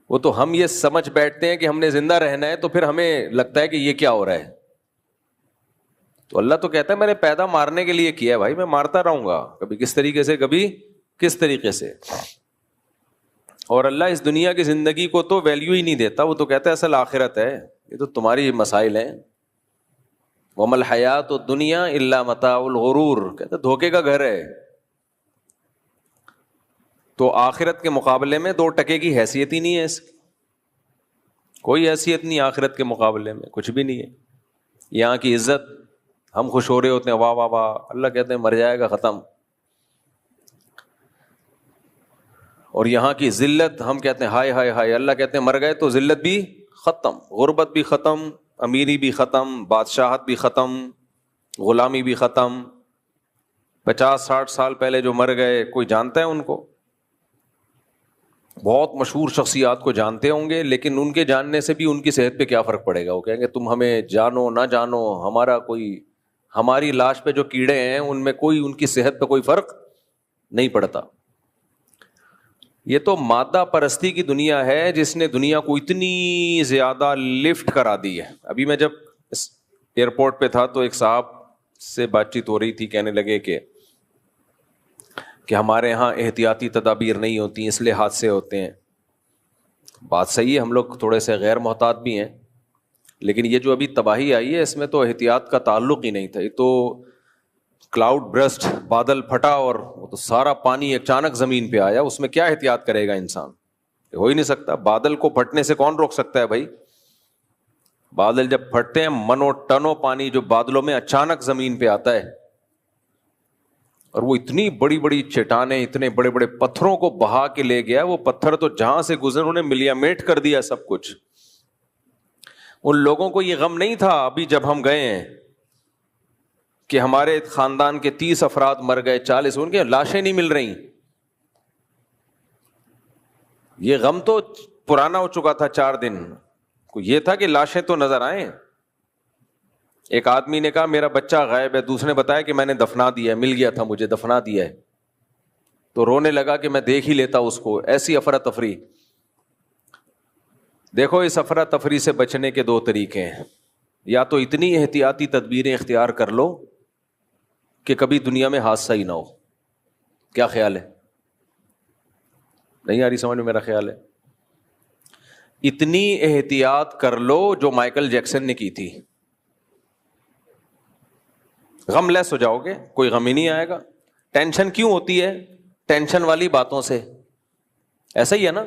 وہ تو ہم یہ سمجھ بیٹھتے ہیں کہ ہم نے زندہ رہنا ہے، تو پھر ہمیں لگتا ہے کہ یہ کیا ہو رہا ہے. تو اللہ تو کہتا ہے میں نے پیدا مارنے کے لیے کیا ہے بھائی، میں مارتا رہوں گا، کبھی کس طریقے سے کبھی کس طریقے سے. اور اللہ اس دنیا کی زندگی کو تو ویلیو ہی نہیں دیتا، وہ تو کہتا ہے اصل آخرت ہے، یہ تو تمہاری مسائل ہیں. وَمَا الْحَيَاةُ الدُّنْيَا إِلَّا مَتَاعُ الْغُرُورِ، کہتا ہے دھوکے کا گھر ہے. تو آخرت کے مقابلے میں 2 ٹکے کی حیثیت ہی نہیں ہے اس کی، کوئی حیثیت نہیں آخرت کے مقابلے میں، کچھ بھی نہیں ہے. یہاں کی عزت ہم خوش ہو رہے ہوتے ہیں، واہ واہ واہ، اللہ کہتے ہیں مر جائے گا ختم. اور یہاں کی ذلت ہم کہتے ہیں ہائے ہائے ہائے، اللہ کہتے ہیں مر گئے تو ذلت بھی ختم، غربت بھی ختم، امیری بھی ختم، بادشاہت بھی ختم، غلامی بھی ختم. 50-60 سال پہلے جو مر گئے، کوئی جانتا ہے ان کو؟ بہت مشہور شخصیات کو جانتے ہوں گے، لیکن ان کے جاننے سے بھی ان کی صحت پہ کیا فرق پڑے گا؟ وہ کہیں گے تم ہمیں جانو نہ جانو، ہماری لاش پہ جو کیڑے ہیں ان میں کوئی ان کی صحت پہ کوئی فرق نہیں پڑتا. یہ تو مادہ پرستی کی دنیا ہے جس نے دنیا کو اتنی زیادہ لفٹ کرا دی ہے. ابھی میں جب اس ایئرپورٹ پہ تھا تو ایک صاحب سے بات چیت ہو رہی تھی، کہنے لگے کہ ہمارے ہاں احتیاطی تدابیر نہیں ہوتی اس لیے حادثے ہوتے ہیں. بات صحیح ہے، ہم لوگ تھوڑے سے غیر محتاط بھی ہیں، لیکن یہ جو ابھی تباہی آئی ہے اس میں تو احتیاط کا تعلق ہی نہیں تھا. یہ تو کلاؤڈ برسٹ، بادل پھٹا اور وہ تو سارا پانی اچانک زمین پہ آیا، اس میں کیا احتیاط کرے گا انسان؟ ہو ہی نہیں سکتا. بادل کو پھٹنے سے کون روک سکتا ہے بھائی؟ بادل جب پھٹتے ہیں منو ٹنوں پانی جو بادلوں میں اچانک زمین پہ آتا ہے، اور وہ اتنی بڑی بڑی چٹانیں، اتنے بڑے بڑے پتھروں کو بہا کے لے گیا. وہ پتھر تو جہاں سے گزر انہوں نے ملیامیٹ کر دیا سب کچھ. ان لوگوں کو یہ غم نہیں تھا ابھی جب ہم گئے ہیں کہ ہمارے خاندان کے 30 افراد مر گئے، 40 ان کے لاشیں نہیں مل رہی. یہ غم تو پرانا ہو چکا تھا 4 دن. یہ تھا کہ لاشیں تو نظر آئیں. ایک آدمی نے کہا میرا بچہ غائب ہے، دوسرے نے بتایا کہ میں نے دفنا دیا ہے، مل گیا تھا مجھے، دفنا دیا ہے. تو رونے لگا کہ میں دیکھ ہی لیتا اس کو. ایسی افراتفری. دیکھو اس افراتفری سے بچنے کے 2 طریقے ہیں. یا تو اتنی احتیاطی تدبیریں اختیار کر لو کہ کبھی دنیا میں حادثہ ہی نہ ہو. کیا خیال ہے؟ نہیں آ رہی سمجھ میں میرا خیال ہے؟ اتنی احتیاط کر لو جو مائیکل جیکسن نے کی تھی. غم لیس ہو جاؤ گے، کوئی غم ہی نہیں آئے گا. ٹینشن کیوں ہوتی ہے؟ ٹینشن والی باتوں سے. ایسا ہی ہے نا؟